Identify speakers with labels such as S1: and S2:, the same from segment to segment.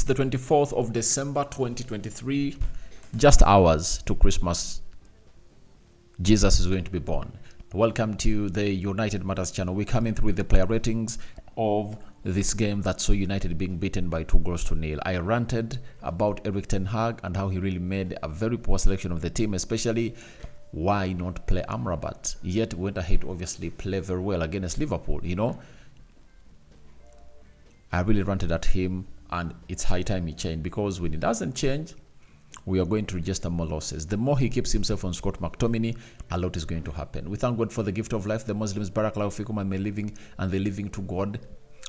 S1: It's the 24th of December 2023, just hours to Christmas. Jesus is going to be born. Welcome to the United Matters channel. We're coming through the player ratings of this game that saw United being beaten by 2-0. I ranted about Erik ten Hag and how he really made a very poor selection of the team, especially why not play Amrabat. Yet went ahead to obviously play very well against Liverpool, I really ranted at him, and it's high time he changed, because when he doesn't change, we are going to register more losses. The more he keeps himself on Scott McTominay, a lot is going to happen. We thank God for the gift of life. The Muslims, Barakallahu fikum, and the living to God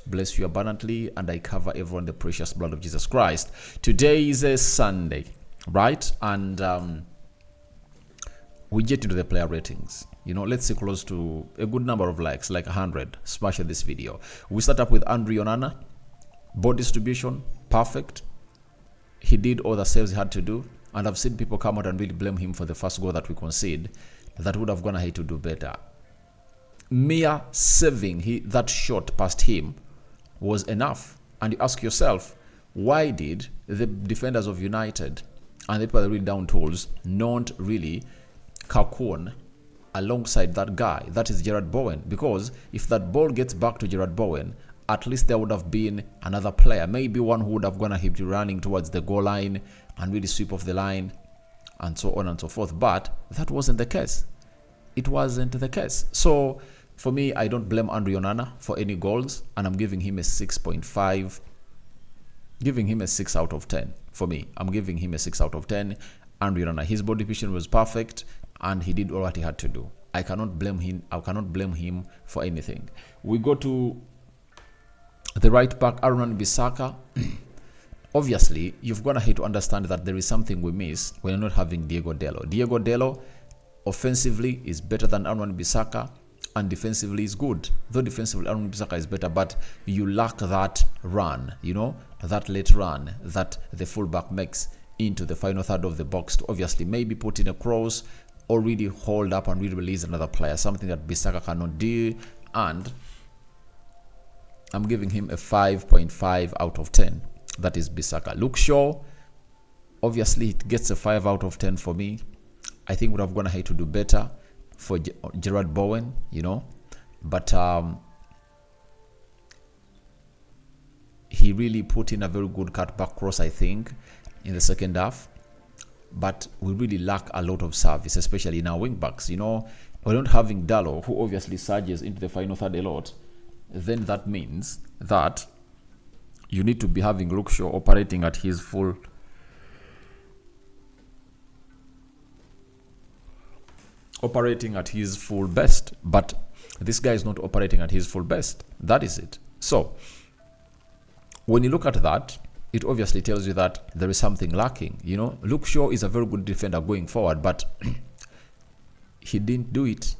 S1: bless you abundantly, and I cover everyone the precious blood of Jesus Christ. Today is a Sunday, right? And we get into the player ratings. Let's say close to a good number of likes, like 100. Smash this video. We start up with Andre Onana. Ball distribution, perfect. He did all the saves he had to do, and I've seen people come out and really blame him for the first goal that we conceded. That would have gone ahead to do better. Mere saving that shot past him was enough. And you ask yourself, why did the defenders of United and the people that really down tools not really cocoon alongside that guy? That is Gerard Bowen. Because if that ball gets back to Gerard Bowen, at least there would have been another player, maybe one who would have gone ahead to running towards the goal line and really sweep off the line and so on and so forth. But that wasn't the case. It wasn't the case. So for me, I don't blame Andre Onana for any goals, and I'm giving him a 6.5. Giving him a 6 out of 10. For me, I'm giving him a 6 out of 10. Andre Onana, his body position was perfect, and he did all what he had to do. I cannot blame him for anything. We go to the right back, Aaron Bissaka. Obviously, you've gone ahead to understand that there is something we miss when you're not having Diego Dallo. Diego Dallo, offensively, is better than Aaron Bissaka, and defensively is good. Though defensively, Aaron Bissaka is better, but you lack that run, that late run that the fullback makes into the final third of the box to obviously maybe put in a cross or really hold up and really release another player, something that Bissaka cannot do. And I'm giving him a 5.5 out of 10. That is Bissaka. Luke Shaw, obviously it gets a 5 out of 10 for me. I think would have gone ahead to do better for Gerard Bowen, but he really put in a very good cutback cross, I think, in the second half. But we really lack a lot of service, especially in our wing backs. We're not having Dallo, who obviously surges into the final third a lot. Then that means that you need to be having Luke Shaw operating at his full best. But this guy is not operating at his full best. That is it. So when you look at that, it obviously tells you that there is something lacking. Luke Shaw is a very good defender going forward, but he didn't do it.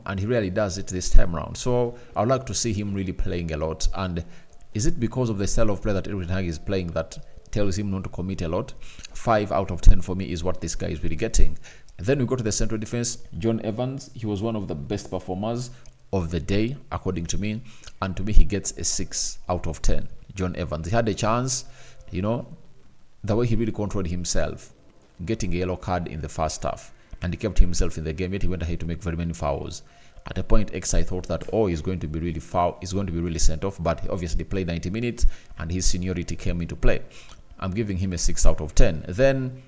S1: And he really does it this time around. So I would like to see him really playing a lot. And is it because of the style of play that Erik ten Hag is playing that tells him not to commit a lot? 5 out of 10 for me is what this guy is really getting. And then we go to the central defense. John Evans, he was one of the best performers of the day, according to me. And to me, he gets a 6 out of 10. John Evans, he had a chance, the way he really controlled himself, getting a yellow card in the first half. And he kept himself in the game, yet he went ahead to make very many fouls. At a point X, I thought that, he's going to be really sent off, but he obviously played 90 minutes, and his seniority came into play. I'm giving him a 6 out of 10. Then,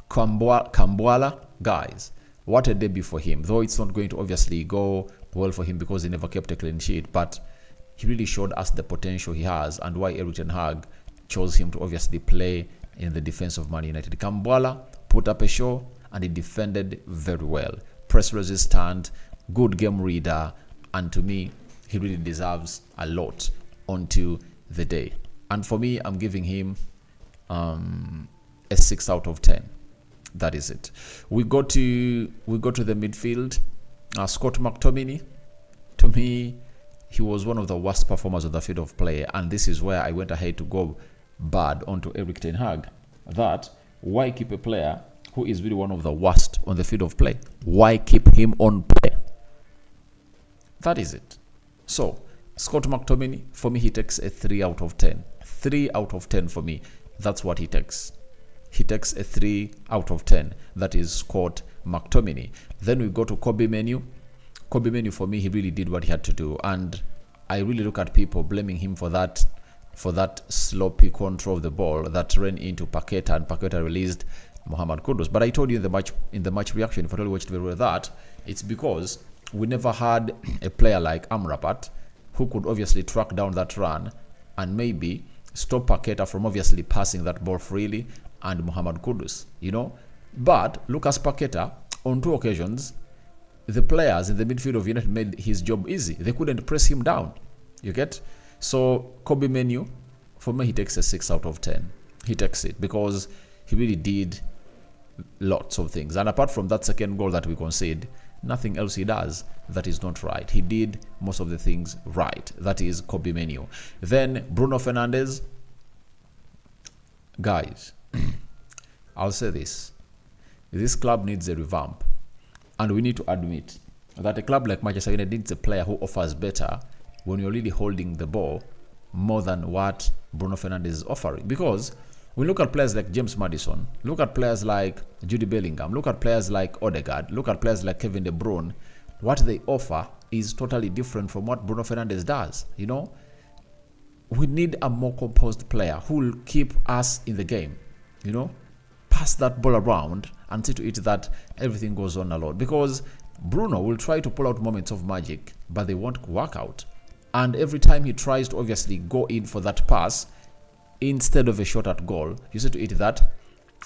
S1: Kambuala, guys, what a debut for him. Though it's not going to obviously go well for him because he never kept a clean sheet, but he really showed us the potential he has and why Erik ten Hag chose him to obviously play in the defense of Man United. Kambuala put up a show, and he defended very well. Press resistant, good game reader, and to me, he really deserves a lot onto the day. And for me, I'm giving him a 6 out of 10. That is it. We go to the midfield. Scott McTominay, to me, he was one of the worst performers of the field of play, and this is where I went ahead to go bad onto Erik ten Hag. That why keep a player who is really one of the worst on the field of play? Why keep him on play? That is it. So Scott McTominay, for me, he takes a 3 out of 10. 3 out of 10 for me. That's what he takes. He takes a 3 out of 10. That is Scott McTominay. Then we go to Kobe Menu. Kobe Menu, for me, he really did what he had to do. And I really look at people blaming him for that sloppy control of the ball that ran into Paqueta, and Paqueta released Mohamed Kudus. But I told you in the match reaction, if I told you watched very well, that it's because we never had a player like Amrabat who could obviously track down that run and maybe stop Paqueta from obviously passing that ball freely, and Mohamed Kudus, But Lucas Paqueta, on 2 occasions, the players in the midfield of United made his job easy. They couldn't press him down. You get? So Kobe Menu, for me, he takes a 6 out of 10. He takes it because he really did lots of things. And apart from that second goal that we concede, nothing else he does that is not right. He did most of the things right. That is Kobe Menu. Then Bruno Fernandes. Guys, I'll say this. This club needs a revamp. And we need to admit that a club like Manchester United needs a player who offers better when you're really holding the ball more than what Bruno Fernandes is offering. Because we look at players like James Maddison, look at players like Jude Bellingham, look at players like Odegaard, look at players like Kevin De Bruyne. What they offer is totally different from what Bruno Fernandes does. We need a more composed player who will keep us in the game. Pass that ball around and see to it that everything goes on a lot. Because Bruno will try to pull out moments of magic, but they won't work out. And every time he tries to obviously go in for that pass, instead of a shot at goal, you see to it that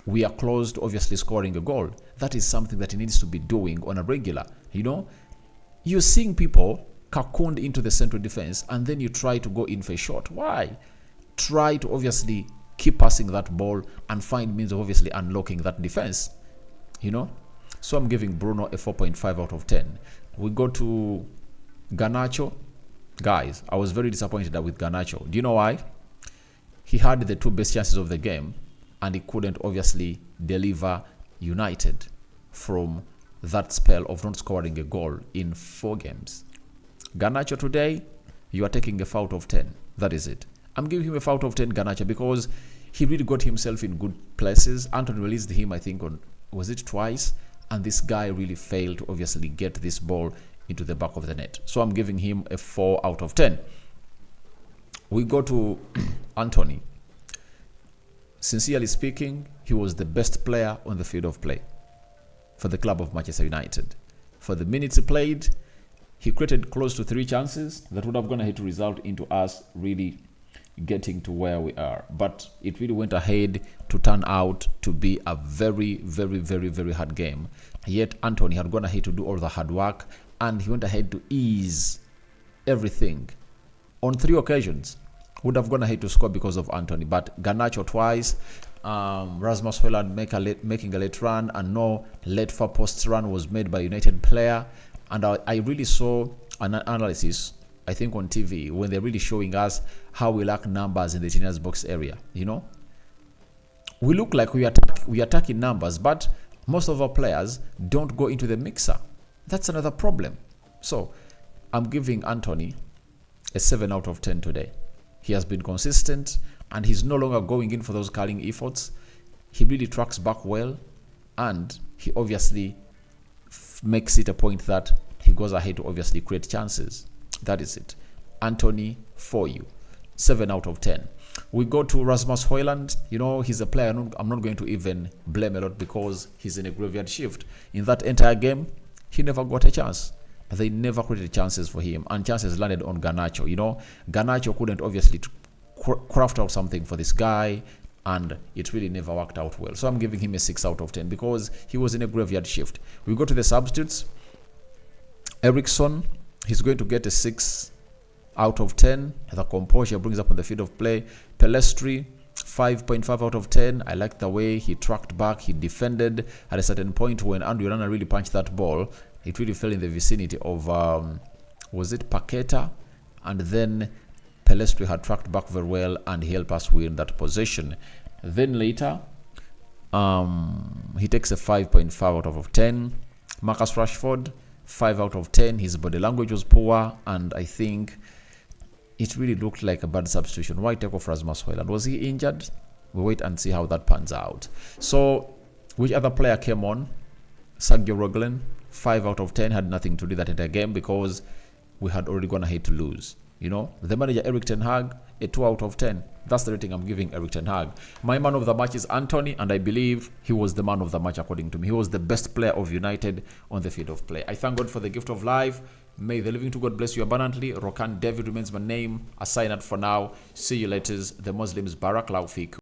S1: we are close to obviously scoring a goal. That is something that he needs to be doing on a regular. You're seeing people cocooned into the central defense and then you try to go in for a shot. Why? Try to obviously keep passing that ball and find means of obviously unlocking that defense. So I'm giving Bruno a 4.5 out of 10. We go to Garnacho. Guys, I was very disappointed with Garnacho. Do you know why? He had the 2 best chances of the game and he couldn't obviously deliver United from that spell of not scoring a goal in 4 games. Garnacho today, you are taking a 4 out of 10. That is it. I'm giving him a 4 out of 10, Garnacho, because he really got himself in good places. Anthony released him, I think, twice? And this guy really failed to obviously get this ball into the back of the net. So I'm giving him a 4 out of 10. We go to Anthony. Sincerely speaking, he was the best player on the field of play for the club of Manchester United. For the minutes he played, he created close to 3 chances that would have gone ahead to result into us really getting to where we are. But it really went ahead to turn out to be a very, very, very, very hard game. Yet Anthony had gone ahead to do all the hard work and he went ahead to ease everything. On 3 occasions, would have gone ahead to score because of Anthony. But Garnacho twice, Rasmus Højlund making a late run, and no late far post run was made by United player. And I really saw an analysis, I think on TV, when they're really showing us how we lack numbers in the Tina's box area. We look like we attack in numbers, but most of our players don't go into the mixer. That's another problem. So I'm giving Anthony a 7 out of 10 today. He has been consistent and he's no longer going in for those curling efforts. He really tracks back well and he obviously makes it a point that he goes ahead to obviously create chances. That is it. Anthony, for you. 7 out of 10. We go to Rasmus Højlund. He's a player I'm not going to even blame a lot because he's in a graveyard shift. In that entire game, he never got a chance. They never created chances for him, and chances landed on Garnacho. Garnacho couldn't obviously craft out something for this guy, and it really never worked out well. So I'm giving him a 6 out of 10 because he was in a graveyard shift. We go to the substitutes. Eriksson, he's going to get a 6 out of 10. The composure brings up on the field of play. Pelestri, 5.5 out of 10. I like the way he tracked back, he defended at a certain point when Andrew Onana really punched that ball. It really fell in the vicinity of, was it Paqueta? And then Pelestri had tracked back very well and he helped us win that possession. Then later, he takes a 5.5 out of 10. Marcus Rashford, 5 out of 10. His body language was poor and I think it really looked like a bad substitution. Why take off Rasmus Højlund? Was he injured? We'll wait and see how that pans out. So, which other player came on? Sergio Roglen, 5 out of 10, had nothing to do that entire game because we had already gone ahead to lose. The manager, Erik ten Hag, a 2 out of 10. That's the rating I'm giving Erik ten Hag. My man of the match is Anthony, and I believe he was the man of the match according to me. He was the best player of United on the field of play. I thank God for the gift of life. May the living to God bless you abundantly. Rokan David remains my name. I sign out for now. See you later. The Muslims, Barakallahu Fikum.